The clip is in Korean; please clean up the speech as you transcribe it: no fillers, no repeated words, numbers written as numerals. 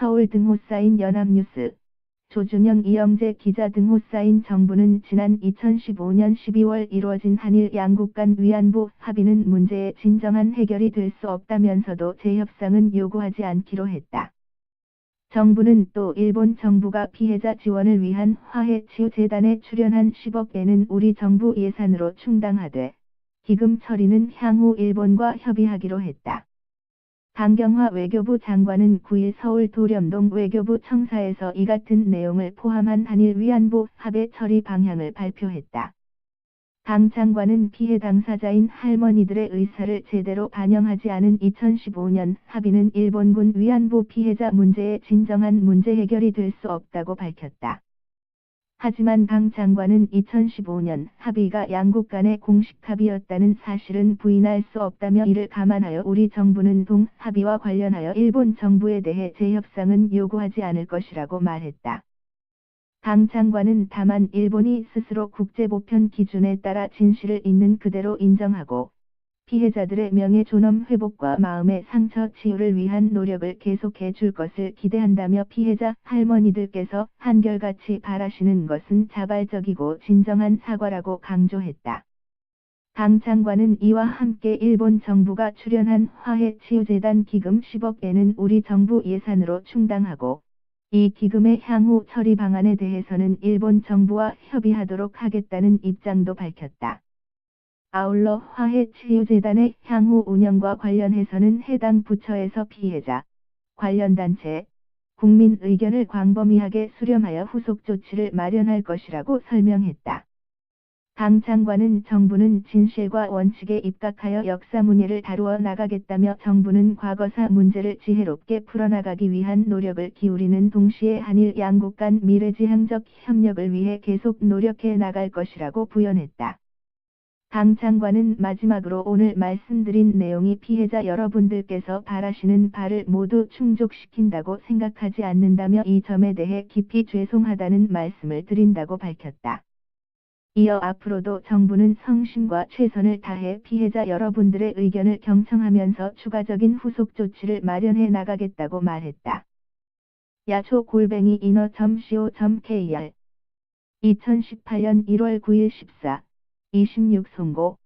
서울 등호 쌓인 연합뉴스, 조준영 이영재 기자 등호 쌓인 정부는 지난 2015년 12월 이루어진 한일 양국 간 위안부 합의는 문제의 진정한 해결이 될 수 없다면서도 재협상은 요구하지 않기로 했다. 정부는 또 일본 정부가 피해자 지원을 위한 화해치유재단에 출연한 10억 엔은 우리 정부 예산으로 충당하되 기금 처리는 향후 일본과 협의하기로 했다. 강경화 외교부 장관은 9일 서울 도련동 외교부 청사에서 이 같은 내용을 포함한 한일 위안부 합의 처리 방향을 발표했다. 강 장관은 피해 당사자인 할머니들의 의사를 제대로 반영하지 않은 2015년 합의는 일본군 위안부 피해자 문제의 진정한 문제 해결이 될 수 없다고 밝혔다. 하지만 강 장관은 2015년 합의가 양국 간의 공식 합의였다는 사실은 부인할 수 없다며 이를 감안하여 우리 정부는 동 합의와 관련하여 일본 정부에 대해 재협상은 요구하지 않을 것이라고 말했다. 강 장관은 다만 일본이 스스로 국제보편 기준에 따라 진실을 있는 그대로 인정하고 피해자들의 명예 존엄 회복과 마음의 상처 치유를 위한 노력을 계속해 줄 것을 기대한다며 피해자 할머니들께서 한결같이 바라시는 것은 자발적이고 진정한 사과라고 강조했다. 강 장관은 이와 함께 일본 정부가 출연한 화해치유재단 기금 10억 엔은 우리 정부 예산으로 충당하고 이 기금의 향후 처리 방안에 대해서는 일본 정부와 협의하도록 하겠다는 입장도 밝혔다. 아울러 화해치유재단의 향후 운영과 관련해서는 해당 부처에서 피해자, 관련 단체, 국민 의견을 광범위하게 수렴하여 후속 조치를 마련할 것이라고 설명했다. 강 장관은 정부는 진실과 원칙에 입각하여 역사 문의를 다루어 나가겠다며 정부는 과거사 문제를 지혜롭게 풀어나가기 위한 노력을 기울이는 동시에 한일 양국 간 미래지향적 협력을 위해 계속 노력해 나갈 것이라고 부연했다. 강 장관은 마지막으로 오늘 말씀드린 내용이 피해자 여러분들께서 바라시는 바를 모두 충족시킨다고 생각하지 않는다며 이 점에 대해 깊이 죄송하다는 말씀을 드린다고 밝혔다. 이어 앞으로도 정부는 성심과 최선을 다해 피해자 여러분들의 의견을 경청하면서 추가적인 후속 조치를 마련해 나가겠다고 말했다. yacho@inno.co.kr 2018년 1월 9일 14, 26 송고